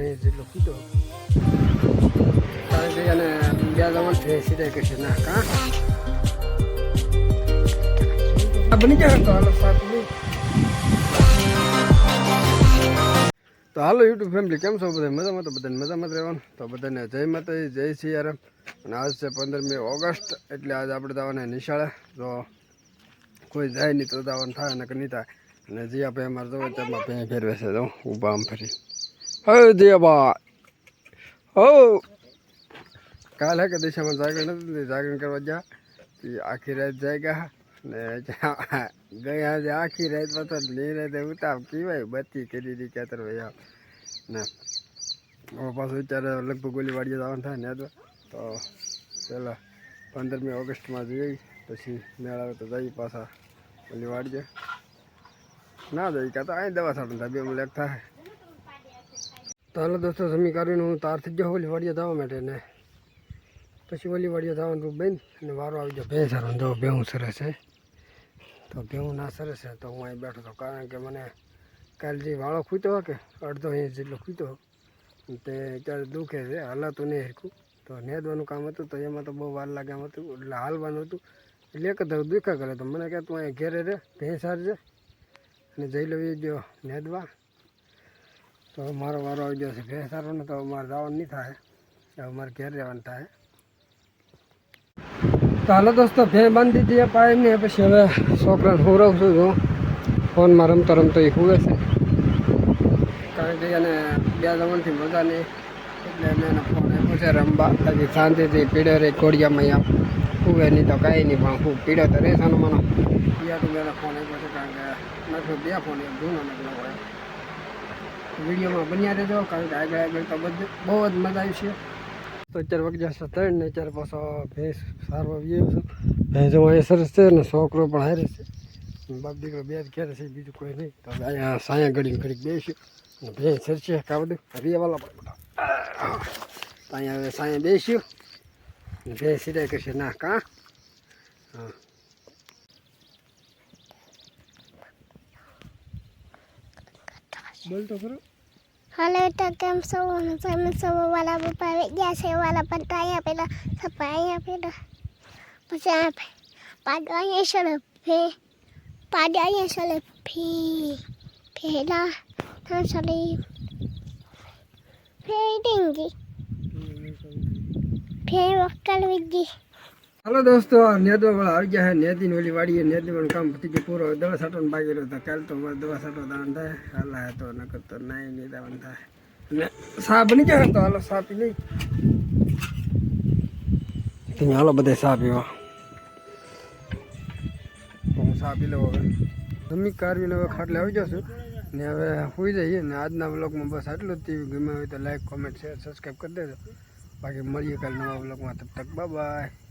અહીં જેટલો કીધો કારણ કે એને બે જમણ સિલાઈ કરશે ના કાં બની જાય તો હાલો સાચું તો હાલો યુટ્યુબ ફેમિલી કેમ છો બધા મજામાં તો બધાને મજામાં જ રહેવાનું તો બધાને જય માતાજી જય સિયારામ અને આજ છે 15મી ઓગસ્ટ એટલે આજ આપણે જવાના નિશાળે તો કોઈ જાય નહીં તો જવાનું થાય ને નહીં થાય અને જીયા ભાઈ અમારે જવું તેમાં ભાઈ ફેરવે છે તો ઊભા આમ ફરી હે જીયાબા હો કાલે કે દિશામાં જાગરણ નથી જાગરણ કરવા ગયા આખી રાત જાગ્યા ને ગયા જે આખી રાત પછી નહીં રાતે ઉતાર કહેવાય બત્તી કરી હતી ક્યાતર ભાઈ ને હવે પાછું અત્યારે લગભગ ગોલી વાડીએ જવાનું થાય ને તો પહેલાં 15મી ઓગસ્ટમાં જઈએ પછી મેળ આવે તો જઈએ પાછા ગોલી વાડીએ ના જઈએ કાં તો અહીં દવા સાટું થાય બે મુલાક થાય તો હાલો દોસ્તો જમી કરીને હું તાર થઈ ગયો ઓલી વાડીએ જવા માટે ને પછી ઓલી વાડીએ જવાનું રૂપ બંધ અને વારો આવી ગયો ભેં સારો જો ભેહું સરસ છે તો ભેહું ના સરસ છે તો હું અહીં બેઠો હતો કારણ કે મને કાલે જે વાળો ખૂતો હોય કે અડધો ઇંચ જેટલો ખૂતો તે અત્યારે દુખે છે હલાતું નહીં હરખું તો નેદવાનું કામ હતું તો એમાં તો બહુ વાર લાગે એમ હતું એટલે હાલવાનું હતું એટલે એક જ દુખા કરે તો મને કહે તું અહીંયા ઘેરે રહે ભેં સારી છે અને જઈ લઈ ગયો નેદવા તો મારો વારો આવી ગયો છે ભેં સારો ને તો મારે જવાનું નહીં થાય હવે મારે ઘેર રહેવાનું થાય તો હાલો દોસ્તો ભેં બાંધી દીધી પાય ને પછી હવે છોકરાને હુરવું છું જો ફોનમાં રમતો રમતો એ હુવે છે કારણ કે એને બે જમણથી મજા નહીં એટલે મેં એને ફોન આપ્યો છે રમવા હજી શાંતિથી પીડો રહી ઘોડિયામાં અહીંયા હુવે નહીં તો કાંઈ નહીં પણ હું પીડો તો રહેશે ને મને ત્યાં મેં એને ફોન આપ્યો છે કારણ કે નથી બે ફોન એક જૂનો નકલો હોય વિડીયોમાં બન્યા રહેજો કારણ કે આગળ તો બધું બહુ જ મજા આવી છે તો અત્યારે વગજા છે 3 ને અત્યારે પાછો ભેંસ સારવા આવ્યો છું ભેંસો અહીંયા સરસ છે ને છોકરો પણ હારે છે બાપ દીકરો બે જ ઘેરે છે બીજું કોઈ નહીં તો અહીંયા સાયા ઘડીને ઘડીક બેસ્યું અને ભેંસ સરશે કા બધું હરિયાવાલા પણ બધા તો અહીંયા હવે સાયા બેસ્યું અને ભેંસ સિલાઈ કરશે ના કાં હા બોલ તો ખરો Halo, takkan sama wala bapaknya jasa wala pantaya peda sapaya peda. Pasal padanya selepi, peda tan salip, tinggi, wakal wiji. હાલો દોસ્તો નેદવા વાળા આવી ગયા છે નેદીને ઓલી વાડીએ નેદવાનું કામ પતી ગયું પૂરો દવા સાટવાનો બાકી રહ્યો હતો કાલે તો મારે દવા સાટવા દાવાનું થાય હાલા તો નકર તો નાઈ નહીં દાવાનું થાય અને સા બની જાય તો હાલો સા પી લઈ તમે હાલો બધા સા પીવા હું સા પી લઉં હવે જમી કારવીને હવે ખાટલે આવી જશું ને હવે સુઈ જઈએ ને આજના વ્લોગમાં બસ આટલું જ થયું ગમે હોય તો લાઈક કોમેન્ટ શેર સબસ્ક્રાઈબ કરી દેજો બાકી મળીએ કાલે નવા વ્લોગમાં તબ તક બાય બાય